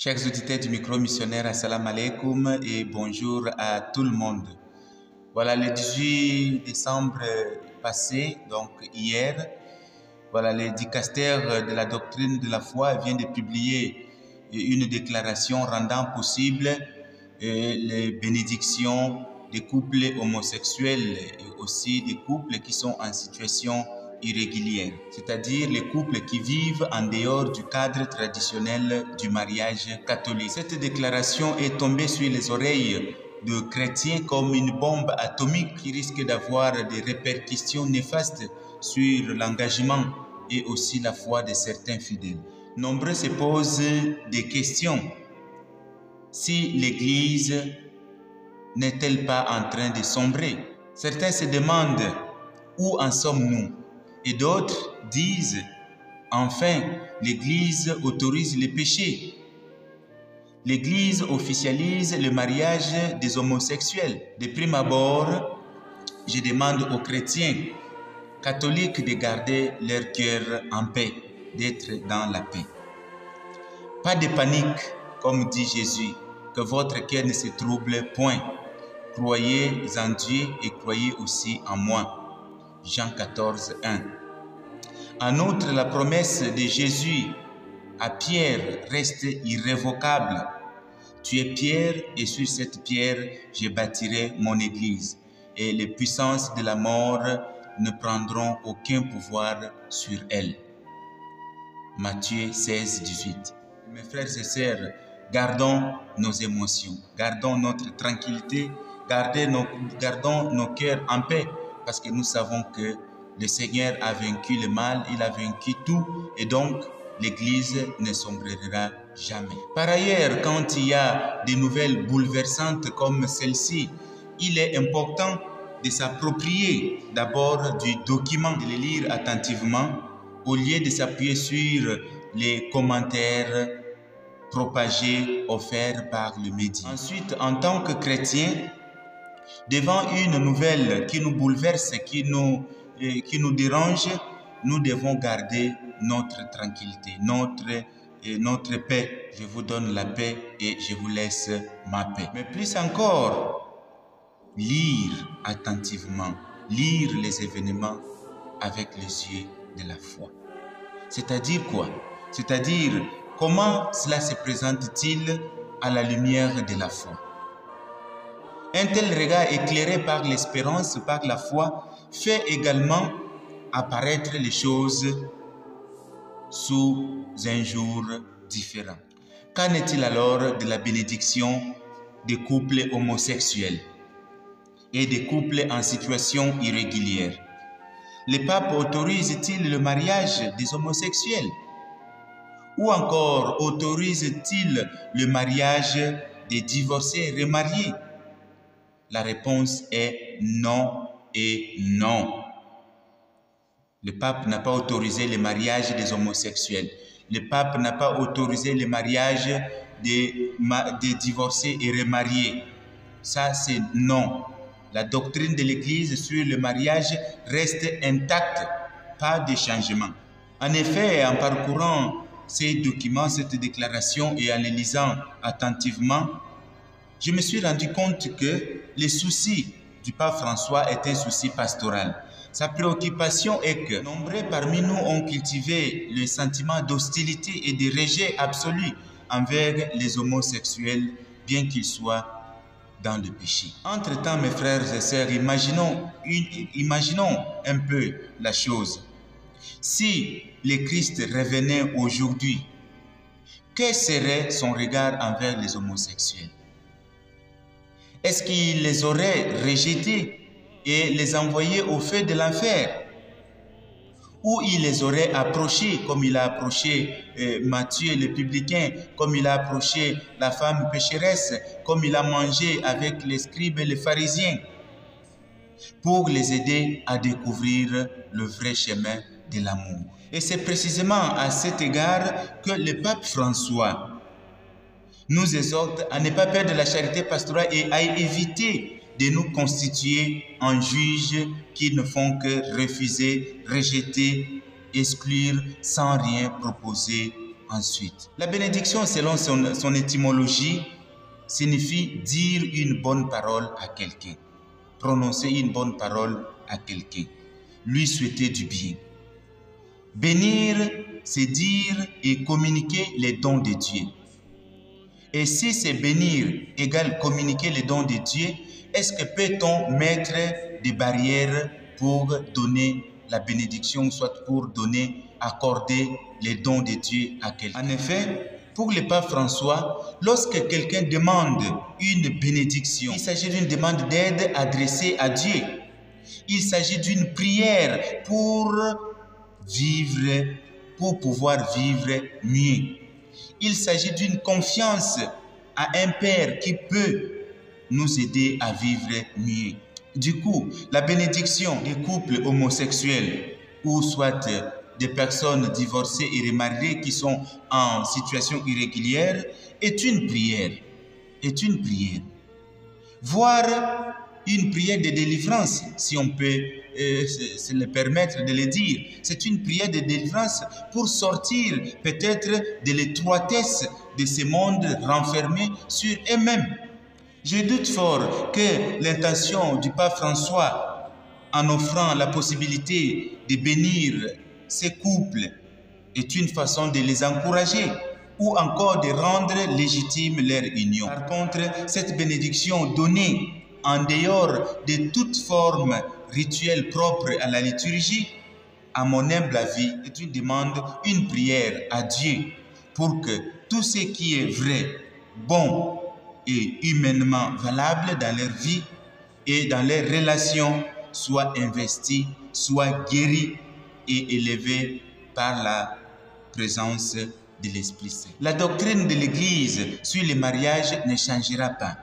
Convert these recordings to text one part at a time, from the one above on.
Chers auditeurs du micro missionnaire, assalamu alaikum et bonjour à tout le monde. Voilà, le 18 décembre passé, donc hier, voilà, le dicaster de la doctrine de la foi vient de publier une déclaration rendant possible les bénédictions des couples homosexuels et aussi des couples qui sont en situation irrégulière, c'est-à-dire les couples qui vivent en dehors du cadre traditionnel du mariage catholique. Cette déclaration est tombée sur les oreilles de chrétiens comme une bombe atomique qui risque d'avoir des répercussions néfastes sur l'engagement et aussi la foi de certains fidèles. Nombreux se posent des questions. Si l'Église n'est-elle pas en train de sombrer? Certains se demandent où en sommes-nous? Et d'autres disent, enfin, l'Église autorise les péchés. L'Église officialise le mariage des homosexuels. De prime abord, je demande aux chrétiens catholiques de garder leur cœur en paix, d'être dans la paix. Pas de panique, comme dit Jésus, que votre cœur ne se trouble point. Croyez en Dieu et croyez aussi en moi. Jean 14, 1. En outre, la promesse de Jésus à Pierre reste irrévocable. Tu es Pierre et sur cette pierre, je bâtirai mon église. Et les puissances de la mort ne prendront aucun pouvoir sur elle. Matthieu 16, 18. Mes frères et sœurs, gardons nos émotions, gardons notre tranquillité, gardons nos cœurs en paix, parce que nous savons que le Seigneur a vaincu le mal, il a vaincu tout, et donc l'Église ne sombrera jamais. Par ailleurs, quand il y a des nouvelles bouleversantes comme celle-ci, il est important de s'approprier d'abord du document, de le lire attentivement, au lieu de s'appuyer sur les commentaires propagés, offerts par le média. Ensuite, en tant que chrétien, devant une nouvelle qui nous bouleverse, qui nous dérange, nous devons garder notre tranquillité, notre paix. Je vous donne la paix et je vous laisse ma paix. Mais plus encore, lire attentivement, lire les événements avec les yeux de la foi. C'est-à-dire quoi? C'est-à-dire comment cela se présente-t-il à la lumière de la foi? Un tel regard éclairé par l'espérance, par la foi, fait également apparaître les choses sous un jour différent. Qu'en est-il alors de la bénédiction des couples homosexuels et des couples en situation irrégulière? Le pape autorise-t-il le mariage des homosexuels? Ou encore autorise-t-il le mariage des divorcés remariés? La réponse est non et non. Le pape n'a pas autorisé le mariage des homosexuels. Le pape n'a pas autorisé le mariage des divorcés et remariés. Ça, c'est non. La doctrine de l'Église sur le mariage reste intacte, pas de changement. En effet, en parcourant ces documents, cette déclaration et en les lisant attentivement, je me suis rendu compte que le souci du pape François est un souci pastoral. Sa préoccupation est que nombreux parmi nous ont cultivé le sentiment d'hostilité et de rejet absolu envers les homosexuels, bien qu'ils soient dans le péché. Entre-temps, mes frères et sœurs, imaginons un peu la chose. Si le Christ revenait aujourd'hui, quel serait son regard envers les homosexuels? Est-ce qu'il les aurait rejetés et les envoyés au feu de l'enfer? Ou il les aurait approchés comme il a approché Matthieu le publicain, comme il a approché la femme pécheresse, comme il a mangé avec les scribes et les pharisiens, pour les aider à découvrir le vrai chemin de l'amour. Et c'est précisément à cet égard que le pape François nous exhorte à ne pas perdre la charité pastorale et à éviter de nous constituer en juges qui ne font que refuser, rejeter, exclure sans rien proposer ensuite. La bénédiction, selon son étymologie, signifie dire une bonne parole à quelqu'un, prononcer une bonne parole à quelqu'un, lui souhaiter du bien. Bénir, c'est dire et communiquer les dons de Dieu. Et si c'est bénir égale communiquer les dons de Dieu, est-ce que peut-on mettre des barrières pour donner la bénédiction, soit pour accorder les dons de Dieu à quelqu'un? En effet, pour le pape François, lorsque quelqu'un demande une bénédiction, il s'agit d'une demande d'aide adressée à Dieu. Il s'agit d'une prière pour pouvoir vivre mieux. Il s'agit d'une confiance à un Père qui peut nous aider à vivre mieux. Du coup, la bénédiction des couples homosexuels ou soit des personnes divorcées et remariées qui sont en situation irrégulière est une prière. Est une prière. Voire une prière de délivrance, si on peut se le permettre de le dire. C'est une prière de délivrance pour sortir peut-être de l'étroitesse de ce monde renfermé sur eux-mêmes. Je doute fort que l'intention du pape François, en offrant la possibilité de bénir ces couples, est une façon de les encourager ou encore de rendre légitime leur union. Par contre, cette bénédiction donnée en dehors de toute forme rituelle propre à la liturgie, à mon humble avis, est une demande, une prière à Dieu pour que tout ce qui est vrai, bon et humainement valable dans leur vie et dans leurs relations soit investi, soit guéri et élevé par la présence de l'Esprit Saint. La doctrine de l'Église sur le mariage ne changera pas.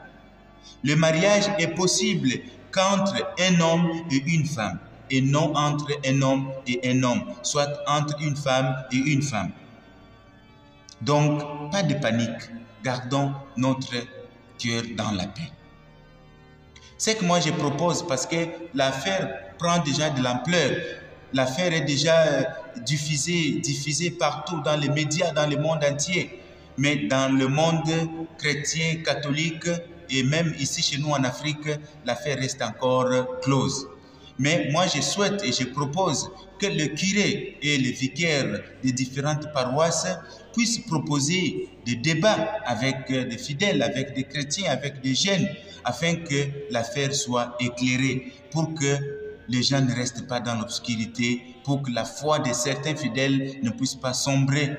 Le mariage est possible qu'entre un homme et une femme, et non entre un homme et un homme, soit entre une femme et une femme. Donc, pas de panique, gardons notre cœur dans la paix. C'est que moi je propose, parce que l'affaire prend déjà de l'ampleur, l'affaire est déjà diffusée partout dans les médias, dans le monde entier, mais dans le monde chrétien, catholique, et même ici chez nous en Afrique, l'affaire reste encore close. Mais moi je souhaite et je propose que le curé et les vicaires des différentes paroisses puissent proposer des débats avec des fidèles, avec des chrétiens, avec des jeunes, afin que l'affaire soit éclairée, pour que les gens ne restent pas dans l'obscurité, pour que la foi de certains fidèles ne puisse pas sombrer,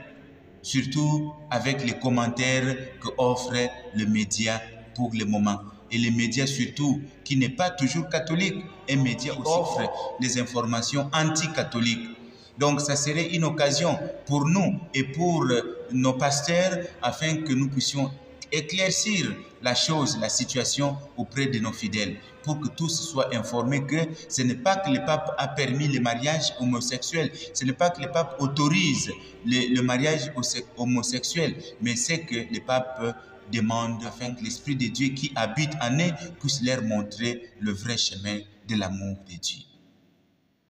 surtout avec les commentaires que offre le média pour le moment. Et les médias surtout, qui n'est pas toujours catholique, un média aussi offre des informations anti-catholiques. Donc ça serait une occasion pour nous et pour nos pasteurs afin que nous puissions éclaircir la chose, la situation auprès de nos fidèles, pour que tous soient informés que ce n'est pas que le pape a permis le mariage homosexuel, ce n'est pas que le pape autorise le mariage homosexuel, mais c'est que le pape demande afin que l'Esprit de Dieu qui habite en eux puisse leur montrer le vrai chemin de l'amour de Dieu.